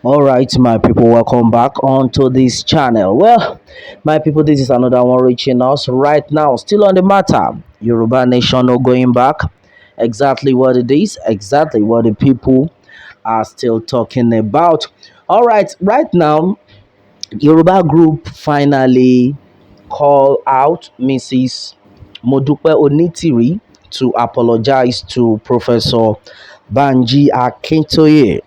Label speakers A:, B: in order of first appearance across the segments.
A: All right, my people, welcome back onto this channel. Well, my people, this is another one reaching us right now. Still on the matter, Yoruba Nation no going back. Exactly what it is, exactly what the people are still talking about. All right now, Yoruba group finally call out Mrs. Modupe Onitiri to apologize to Professor Banji Akintoye.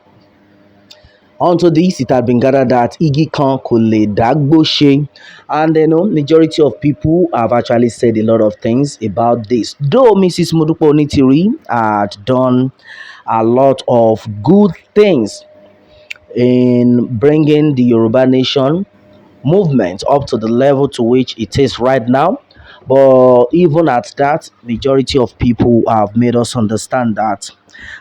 A: Onto this, it had been gathered that Igi kan kò lè dágbó ṣe, and majority of people have actually said a lot of things about this. Though Mrs. Modupe Onitiri had done a lot of good things in bringing the Yoruba Nation movement up to the level to which it is right now. But even at that, majority of people have made us understand that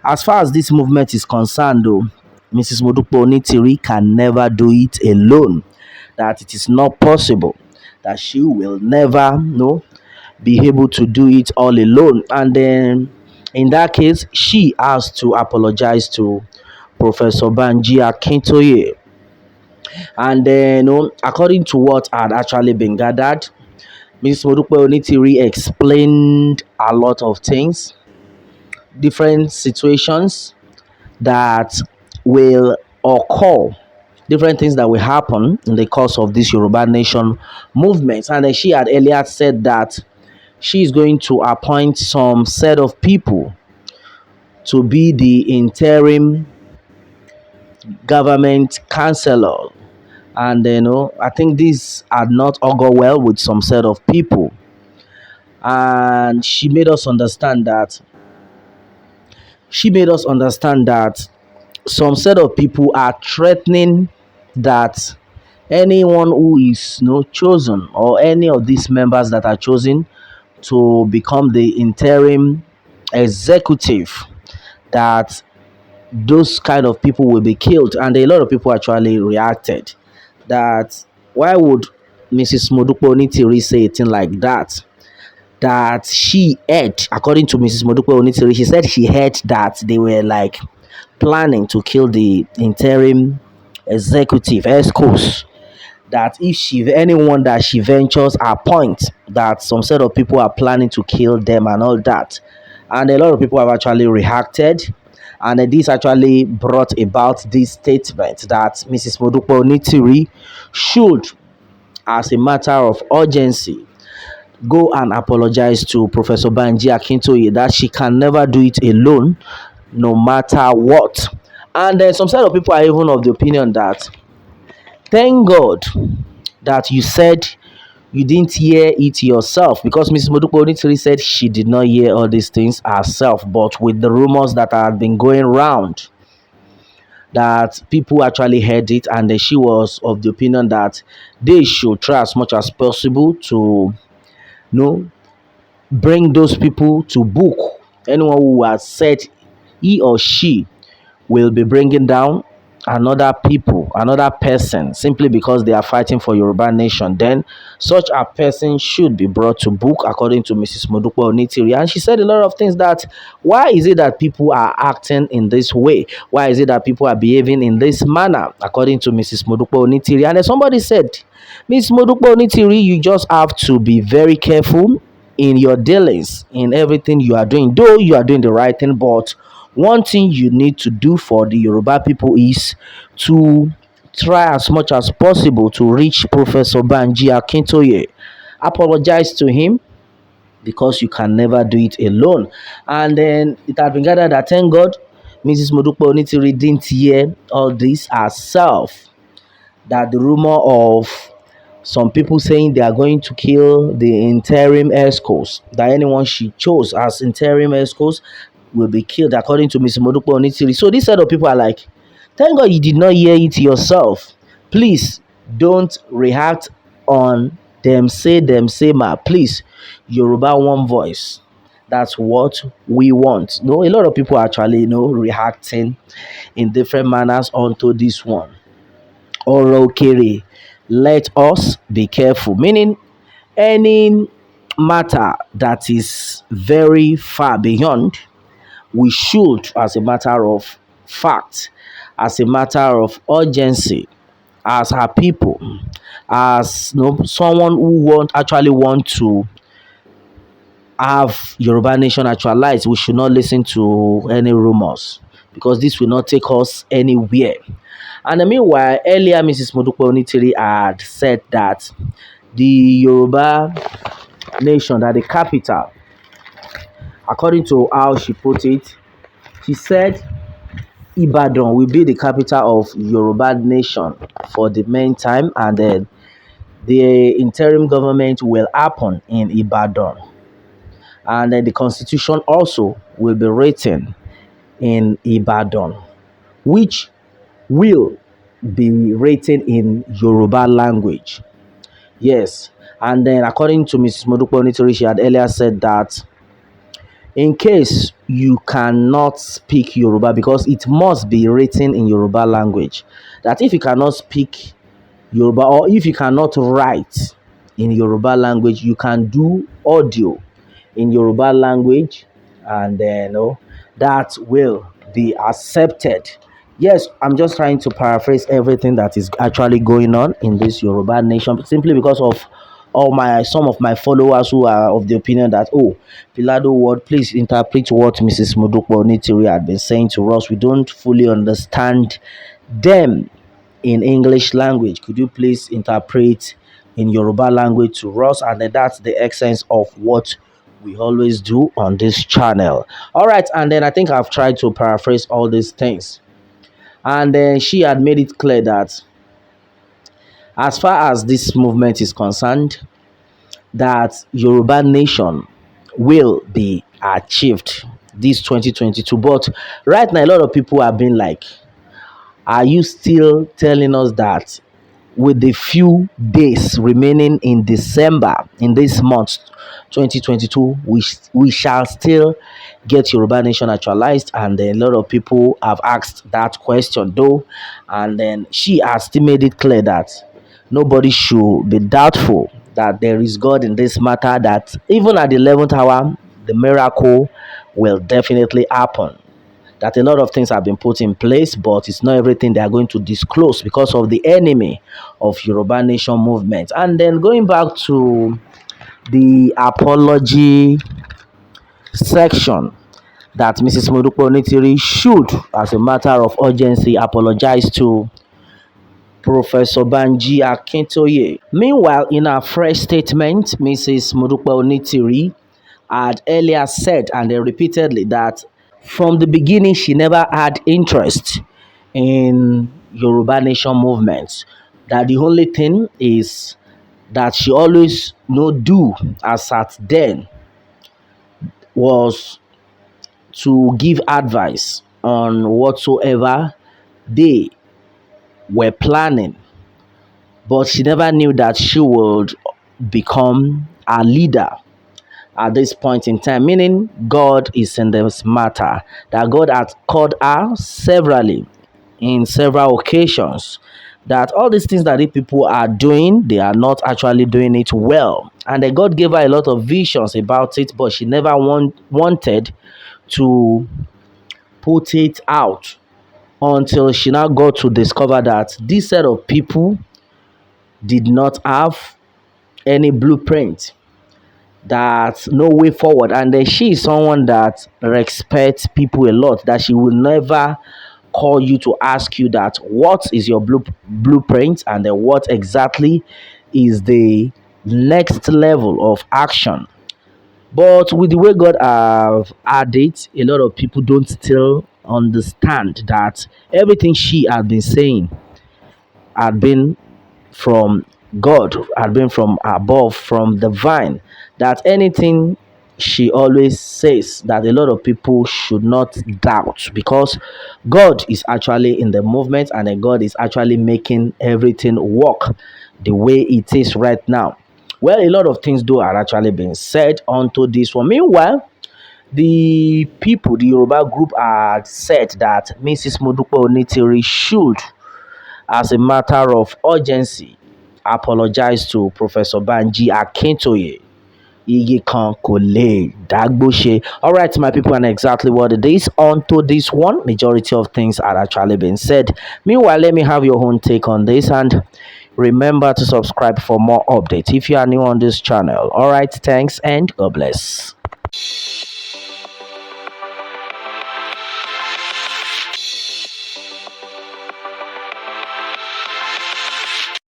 A: as far as this movement is concerned, though, Mrs. Modupe Onitiri can never do it alone. That it is not possible. That she will never, be able to do it all alone. And then, in that case, she has to apologize to Professor Banji Akintoye. And then, according to what had actually been gathered, Ms. Modupe Onitiri explained a lot of things, different situations that will occur, different things that will happen in the course of this Yoruba Nation movement. And then she had earlier said that she is going to appoint some set of people to be the interim government counselor. And I think this had not all go well with some set of people. And she made us understand that some set of people are threatening that anyone who is chosen, or any of these members that are chosen to become the interim executive, that those kind of people will be killed. And a lot of people actually reacted that why would Mrs. Modupe Onitiri say a thing like that? That she heard, according to Mrs. Modupe Onitiri, she said she heard that they were like planning to kill the interim executive escorts. That if anyone that she ventures appoint, that some set of people are planning to kill them and all that. And a lot of people have actually reacted. And this actually brought about this statement that Mrs. Modupe Onitiri should, as a matter of urgency, go and apologize to Professor Banji Akintoye, that she can never do it alone, no matter what. And then some set of people are even of the opinion that thank God that you said you didn't hear it yourself, because Mrs. Modupe Onitiri said she did not hear all these things herself, but with the rumors that had been going round, that people actually heard it, and then she was of the opinion that they should try as much as possible to bring those people to book. Anyone who has said he or she will be bringing down another person, simply because they are fighting for Yoruba Nation, then such a person should be brought to book, according to Mrs. Modupe Onitiri. And she said a lot of things, that why is it that people are acting in this way? Why is it that people are behaving in this manner, according to Mrs. Modupe Onitiri? And then somebody said, Miss Modupe Onitiri, you just have to be very careful in your dealings, in everything you are doing. Though you are doing the right thing, but one thing you need to do for the Yoruba people is to try as much as possible to reach Professor Banji Akintoye. Apologize to him, because you can never do it alone. And then it had been gathered that thank God Mrs. Modupe Onitiri didn't hear all this herself. That the rumor of some people saying they are going to kill the interim escorts, that anyone she chose as interim escorts will be killed, according to Mrs. Modupe Onitiri. So this set of people are like, thank God you did not hear it yourself. Please don't react on them say ma. Please, Yoruba one voice. That's what we want. No, a lot of people are actually reacting in different manners onto this one. Oro kere, let us be careful. Meaning, any matter that is very far beyond, we should, as a matter of fact, as a matter of urgency, as her people, as someone who want to have Yoruba nation actualized. We should not listen to any rumors because this will not take us anywhere. And meanwhile, earlier Mrs. Modupe Onitiri had said that the Yoruba nation, that the capital, according to how she put it, she said Ibadan will be the capital of Yoruba nation for the meantime, and then the interim government will happen in Ibadan, and then the constitution also will be written in Ibadan, which will be written in Yoruba language. Yes, and then according to Mrs. Modupe Onitiri, she had earlier said that in case you cannot speak Yoruba, because it must be written in Yoruba language, that if you cannot speak Yoruba or if you cannot write in Yoruba language, you can do audio in Yoruba language, and then that will be accepted. Yes, I'm just trying to paraphrase everything that is actually going on in this Yoruba nation, simply because of some of my followers who are of the opinion that, oh, Pilado word, please interpret what Mrs. Modupe Onitiri had been saying to us. We don't fully understand them in English language. Could you please interpret in Yoruba language to us? And then that's the essence of what we always do on this channel. All right, and then I think I've tried to paraphrase all these things. And then she had made it clear that as far as this movement is concerned, that Yoruba nation will be achieved this 2022. But right now, a lot of people have been like, are you still telling us that with the few days remaining in December, in this month 2022, we shall still get Yoruba nation actualized? And then a lot of people have asked that question though, and then she has still made it clear that nobody should be doubtful that there is God in this matter, that even at the 11th hour the miracle will definitely happen, that a lot of things have been put in place, but it's not everything they are going to disclose because of the enemy of Yoruba nation movement. And then going back to the apology section, that Mrs. Modupe Onitiri should, as a matter of urgency, apologize to Professor Banji Akintoye. Meanwhile, in her fresh statement, Mrs. Modupe Onitiri had earlier said, and then repeatedly, that from the beginning she never had interest in Yoruba nation movements. That the only thing is that she always do as at then was to give advice on whatsoever they were planning, but she never knew that she would become a leader at this point in time, meaning God is in this matter, that God had called her severally in several occasions, that all these things that the people are doing, they are not actually doing it well. And then God gave her a lot of visions about it, but she never wanted to put it out until she now got to discover that this set of people did not have any blueprint, that no way forward. And then she is someone that respects people a lot, that she will never call you to ask you that what is your blueprint, and then what exactly is the next level of action. But with the way God have added, a lot of people don't still understand that everything she had been saying had been from God, had been from above, from the vine, that anything she always says, that a lot of people should not doubt, because God is actually in the movement, and then God is actually making everything work the way it is right now. Well, a lot of things though are actually being said onto this one. Meanwhile, the people, the Yoruba group, had said that Mrs. Modupe Onitiri should, as a matter of urgency, apologize to Professor Banji Akintoye igi kan kò lè dágbó ṣe. All right, my people, and exactly what it is. On to this one, majority of things are actually been said. Meanwhile, let me have your own take on this, and remember to subscribe for more updates if you are new on this channel. All right, thanks and God bless.